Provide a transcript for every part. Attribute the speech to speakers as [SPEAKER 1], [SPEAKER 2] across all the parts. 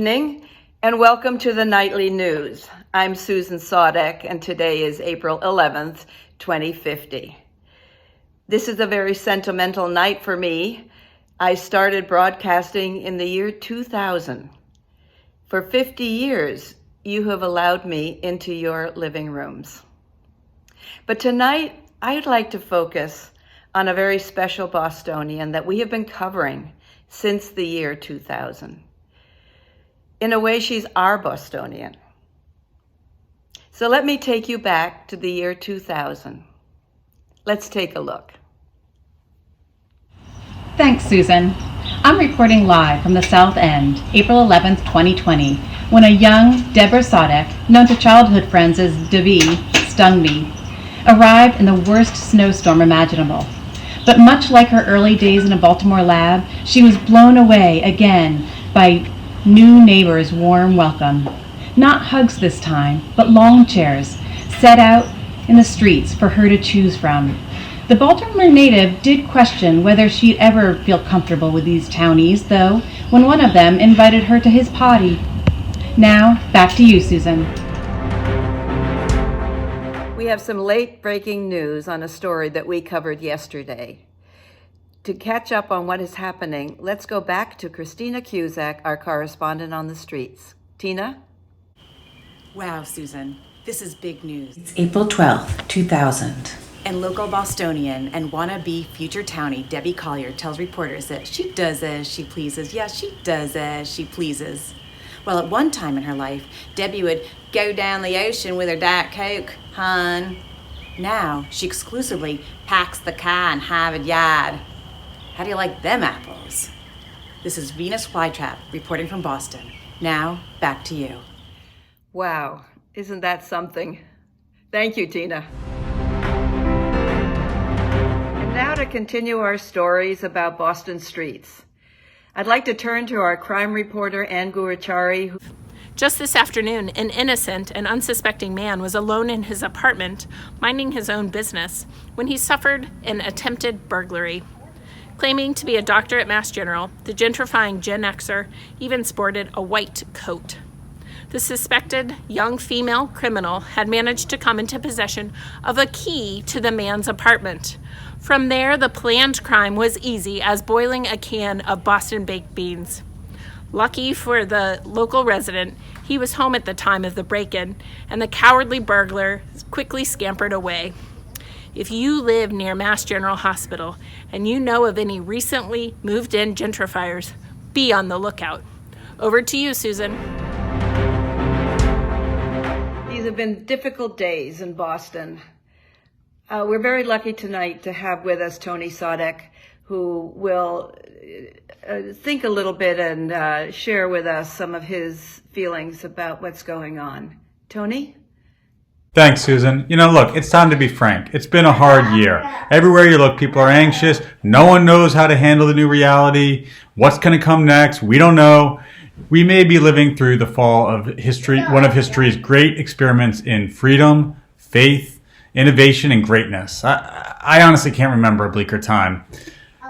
[SPEAKER 1] evening, and welcome to the Nightly News. I'm Susan Sodek, and today is April 11th, 2050. This is a very sentimental night for me. I started broadcasting in the year 2000. For 50 years, you have allowed me into your living rooms. But tonight, I'd like to focus on a very special Bostonian that we have been covering since the year 2000. In a way, she's our Bostonian. So let me take you back to the year 2000. Let's take a look.
[SPEAKER 2] Thanks, Susan. I'm reporting live from the South End, April 11th, 2020, when a young Deborah Sodek, known to childhood friends as Debbie, stung me, arrived in the worst snowstorm imaginable. But much like her early days in a Baltimore lab, she was blown away again by new neighbors' warm welcome. Not hugs this time, but long chairs set out in the streets for her to choose from. The Baltimore native did question whether she'd ever feel comfortable with these townies, though, when one of them invited her to his party. Now, back to you, Susan.
[SPEAKER 1] We have some late-breaking news on a story that we covered yesterday. To catch up on what is happening, let's go back to Christina Cusack, our correspondent on the streets. Tina?
[SPEAKER 3] Wow, Susan, this is big news.
[SPEAKER 4] It's April 12th, 2000.
[SPEAKER 3] And local Bostonian and wannabe future townie Debbie Collier tells reporters that she does as she pleases. Yeah, she does as she pleases. Well, at one time in her life, Debbie would go down the ocean with her Diet Coke, hon. Now, she exclusively packs the car in Harvard Yard. How do you like them apples? This is Venus Flytrap reporting from Boston. Now, back to you.
[SPEAKER 1] Wow, isn't that something? Thank you, Tina. And now to continue our stories about Boston streets. I'd like to turn to our crime reporter, Ann Gurachari.
[SPEAKER 5] Just this afternoon, an innocent and unsuspecting man was alone in his apartment, minding his own business, when he suffered an attempted burglary. Claiming to be a doctor at Mass General, the gentrifying Gen Xer even sported a white coat. The suspected young female criminal had managed to come into possession of a key to the man's apartment. From there, the planned crime was easy as boiling a can of Boston baked beans. Lucky for the local resident, he was home at the time of the break-in, and the cowardly burglar quickly scampered away. If you live near Mass General Hospital and you know of any recently moved-in gentrifiers, be on the lookout. Over to you, Susan.
[SPEAKER 1] These have been difficult days in Boston. We're very lucky tonight to have with us Tony Sodek, who will think a little bit and share with us some of his feelings about what's going on. Tony?
[SPEAKER 6] Thanks, Susan. Look, it's time to be frank. It's been a hard year. Everywhere you look, people are anxious. No one knows how to handle the new reality. What's going to come next? We don't know. We may be living through the fall of history, one of history's great experiments in freedom, faith, innovation, and greatness. I honestly can't remember a bleaker time.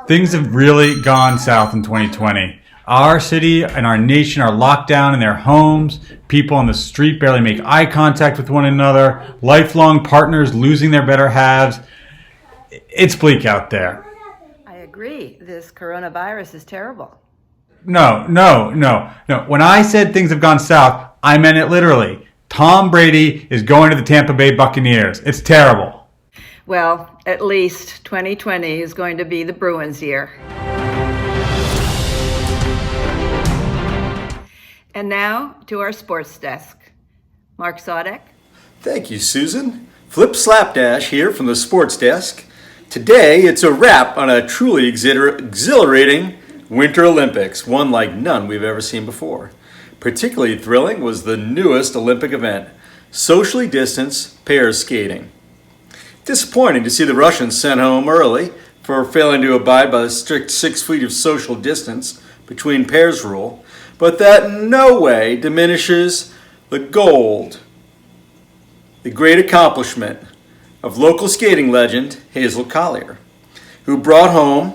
[SPEAKER 6] Things have really gone south in 2020. Our city and our nation are locked down in their homes. People on the street barely make eye contact with one another. Lifelong partners losing their better halves. It's bleak out there.
[SPEAKER 1] I agree. This coronavirus is terrible.
[SPEAKER 6] No. When I said things have gone south, I meant it literally. Tom Brady is going to the Tampa Bay Buccaneers. It's terrible.
[SPEAKER 1] Well, at least 2020 is going to be the Bruins' year. And now to our sports desk. Mark Sodek.
[SPEAKER 7] Thank you, Susan. Flip Slapdash here from the sports desk. Today, it's a wrap on a truly exhilarating Winter Olympics, one like none we've ever seen before. Particularly thrilling was the newest Olympic event, socially distanced pairs skating. Disappointing to see the Russians sent home early for failing to abide by the strict 6 feet of social distance between pairs rule, but that in no way diminishes the gold, the great accomplishment of local skating legend Hazel Collier, who brought home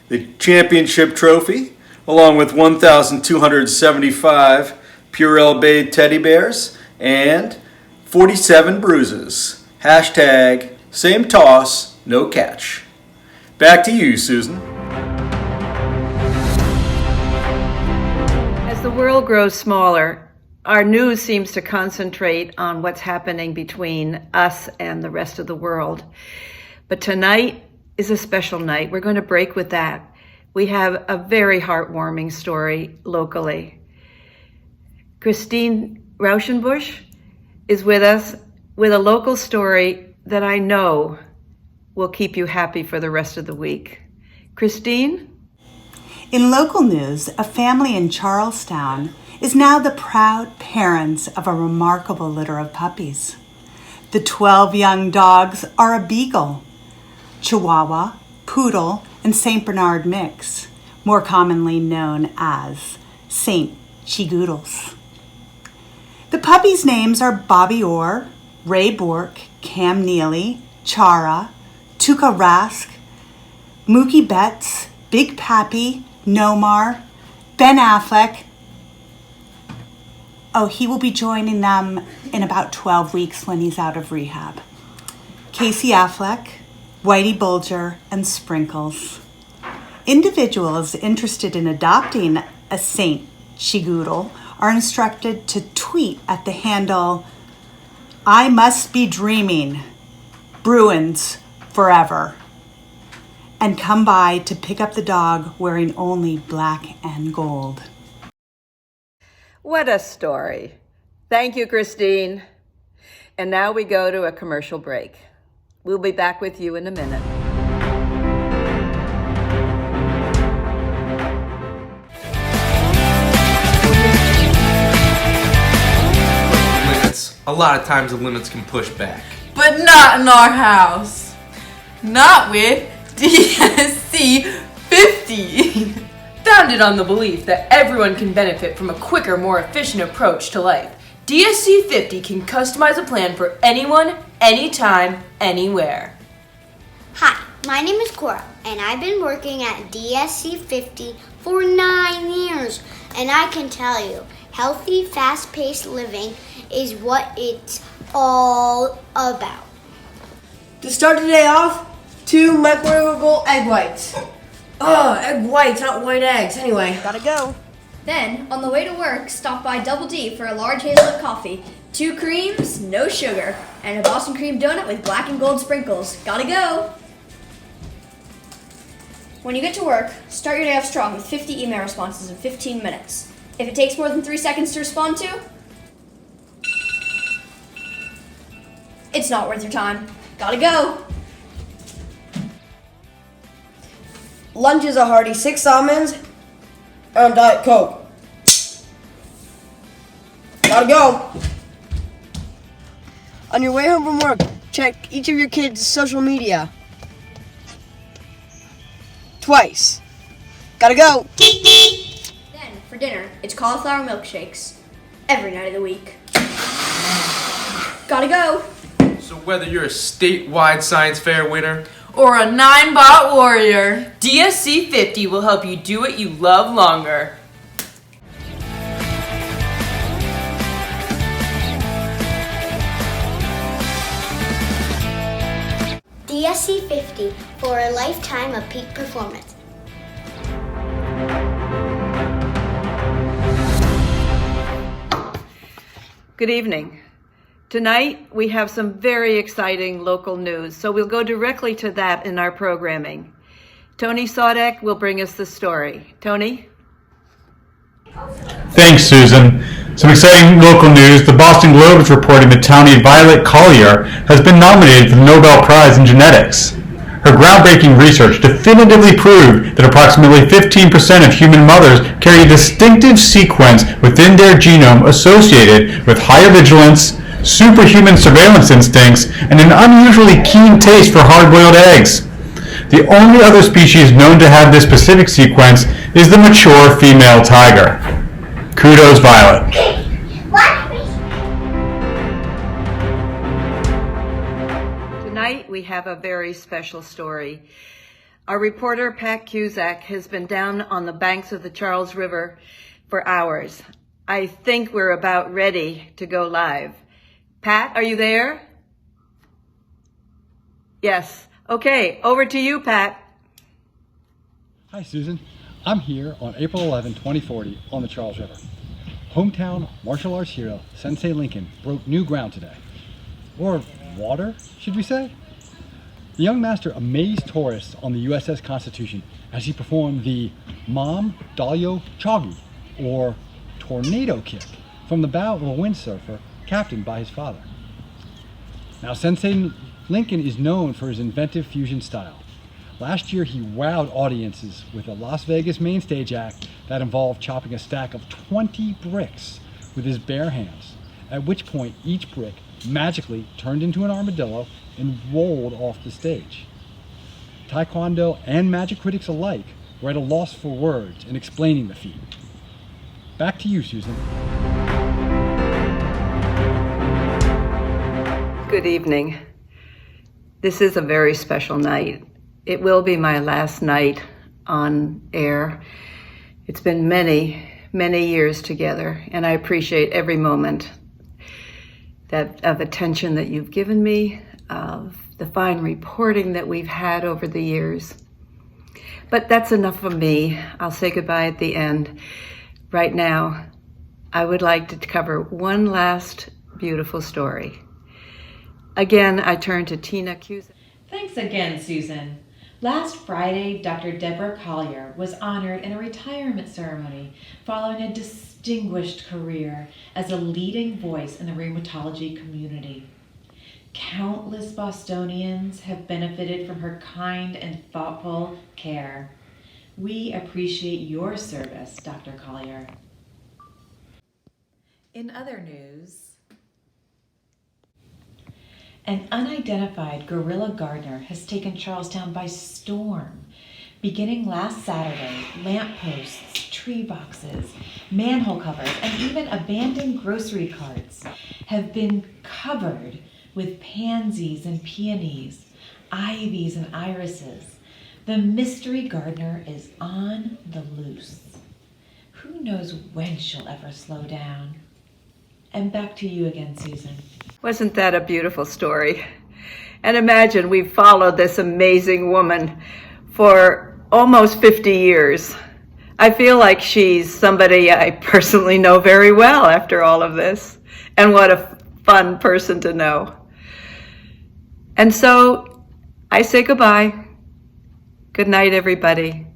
[SPEAKER 7] the championship trophy along with 1,275 Purell Bay teddy bears and 47 bruises. Hashtag same toss, no catch. Back to you, Susan.
[SPEAKER 1] As the world grows smaller, our news seems to concentrate on what's happening between us and the rest of the world. But tonight is a special night. We're going to break with that. We have a very heartwarming story locally. Christine Rauschenbusch is with us with a local story that I know will keep you happy for the rest of the week. Christine?
[SPEAKER 8] In local news, a family in Charlestown is now the proud parents of a remarkable litter of puppies. The 12 young dogs are a beagle, Chihuahua, Poodle, and St. Bernard mix, more commonly known as St. Chigoodles. The puppies' names are Bobby Orr, Ray Bork, Cam Neely, Chara, Tuka Rask, Mookie Betts, Big Pappy, Nomar, Ben Affleck. Oh, he will be joining them in about 12 weeks when he's out of rehab. Casey Affleck, Whitey Bulger, and Sprinkles. Individuals interested in adopting a St. Chigoodle are instructed to tweet at the handle I must be dreaming, Bruins forever, and come by to pick up the dog wearing only black and gold.
[SPEAKER 1] What a story. Thank you, Christine. And now we go to a commercial break. We'll be back with you in a minute.
[SPEAKER 9] Limits. A lot of times the limits can push back.
[SPEAKER 10] But not in our house. Not with DSC 50. Founded on the belief that everyone can benefit from a quicker, more efficient approach to life, DSC 50 can customize a plan for anyone, anytime, anywhere.
[SPEAKER 11] Hi, my name is Cora, and I've been working at DSC 50 for 9 years. And I can tell you, healthy, fast-paced living is what it's all about.
[SPEAKER 12] To start the day off, 2 microwavable egg whites. Egg whites, not white eggs. Anyway, gotta go.
[SPEAKER 13] Then, on the way to work, stop by Double D for a large hazelnut coffee, 2 creams, no sugar, and a Boston cream donut with black and gold sprinkles. Gotta go! When you get to work, start your day off strong with 50 email responses in 15 minutes. If it takes more than 3 seconds to respond to, it's not worth your time. Gotta go!
[SPEAKER 12] Lunch is a hearty 6 almonds and Diet Coke. Gotta go. On your way home from work, check each of your kids' social media. Twice. Gotta go.
[SPEAKER 13] Then, for dinner, it's cauliflower milkshakes. Every night of the week. Gotta go.
[SPEAKER 9] So whether you're a statewide science fair winner
[SPEAKER 10] Or a 9-bot warrior, DSC 50 will help you do what you love longer.
[SPEAKER 11] DSC 50 for a lifetime of peak performance.
[SPEAKER 1] Good evening. Tonight, we have some very exciting local news, so we'll go directly to that in our programming. Tony Sodek will bring us the story. Tony?
[SPEAKER 6] Thanks, Susan. Some exciting local news. The Boston Globe is reporting that Townie Violet Collier has been nominated for the Nobel Prize in Genetics. Her groundbreaking research definitively proved that approximately 15% of human mothers carry a distinctive sequence within their genome associated with higher vigilance, superhuman surveillance instincts, and an unusually keen taste for hard-boiled eggs. The only other species known to have this specific sequence is the mature female tiger. Kudos, Violet.
[SPEAKER 1] Tonight we have a very special story. Our reporter, Pat Cusack, has been down on the banks of the Charles River for hours. I think we're about ready to go live. Pat, are you there? Yes. Okay, over to you, Pat.
[SPEAKER 14] Hi, Susan. I'm here on April 11, 2040 on the Charles River. Hometown martial arts hero Sensei Lincoln broke new ground today. Or water, should we say? The young master amazed tourists on the USS Constitution as he performed the Mam Dalyo Chogi, or tornado kick, from the bow of a windsurfer captained by his father. Now, Sensei Lincoln is known for his inventive fusion style. Last year, he wowed audiences with a Las Vegas main stage act that involved chopping a stack of 20 bricks with his bare hands, at which point each brick magically turned into an armadillo and rolled off the stage. Taekwondo and magic critics alike were at a loss for words in explaining the feat. Back to you, Susan.
[SPEAKER 1] Good evening. This is a very special night. It will be my last night on air. It's been many, many years together, and I appreciate every moment of attention that you've given me, of the fine reporting that we've had over the years. But that's enough of me. I'll say goodbye at the end. Right now, I would like to cover one last beautiful story. Again, I turn to Tina Cusack.
[SPEAKER 2] Thanks again, Susan. Last Friday, Dr. Deborah Collier was honored in a retirement ceremony following a distinguished career as a leading voice in the rheumatology community. Countless Bostonians have benefited from her kind and thoughtful care. We appreciate your service, Dr. Collier.
[SPEAKER 3] In other news,
[SPEAKER 2] an unidentified guerrilla gardener has taken Charlestown by storm. Beginning last Saturday, lampposts, tree boxes, manhole covers, and even abandoned grocery carts have been covered with pansies and peonies, ivies and irises. The mystery gardener is on the loose. Who knows when she'll ever slow down? And back to you again, Susan.
[SPEAKER 1] Wasn't that a beautiful story? And imagine we've followed this amazing woman for almost 50 years. I feel like she's somebody I personally know very well after all of this. And what a fun person to know. And so I say goodbye. Good night, everybody.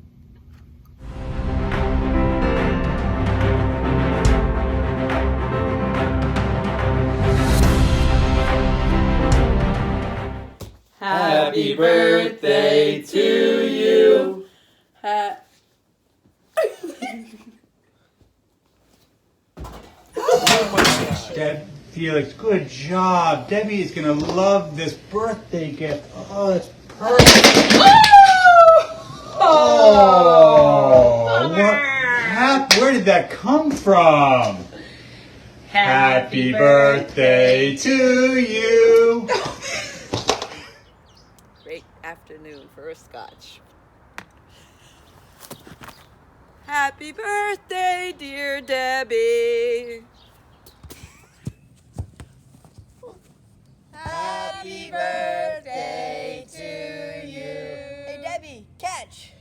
[SPEAKER 15] Happy birthday to you.
[SPEAKER 6] Deb, Felix, good job. Debbie is going to love this birthday gift. Oh, it's perfect. Oh, where did that come from? Happy birthday to you.
[SPEAKER 1] Great afternoon for a scotch. Happy birthday, dear Debbie.
[SPEAKER 15] Happy birthday to you. Hey, Debbie, catch.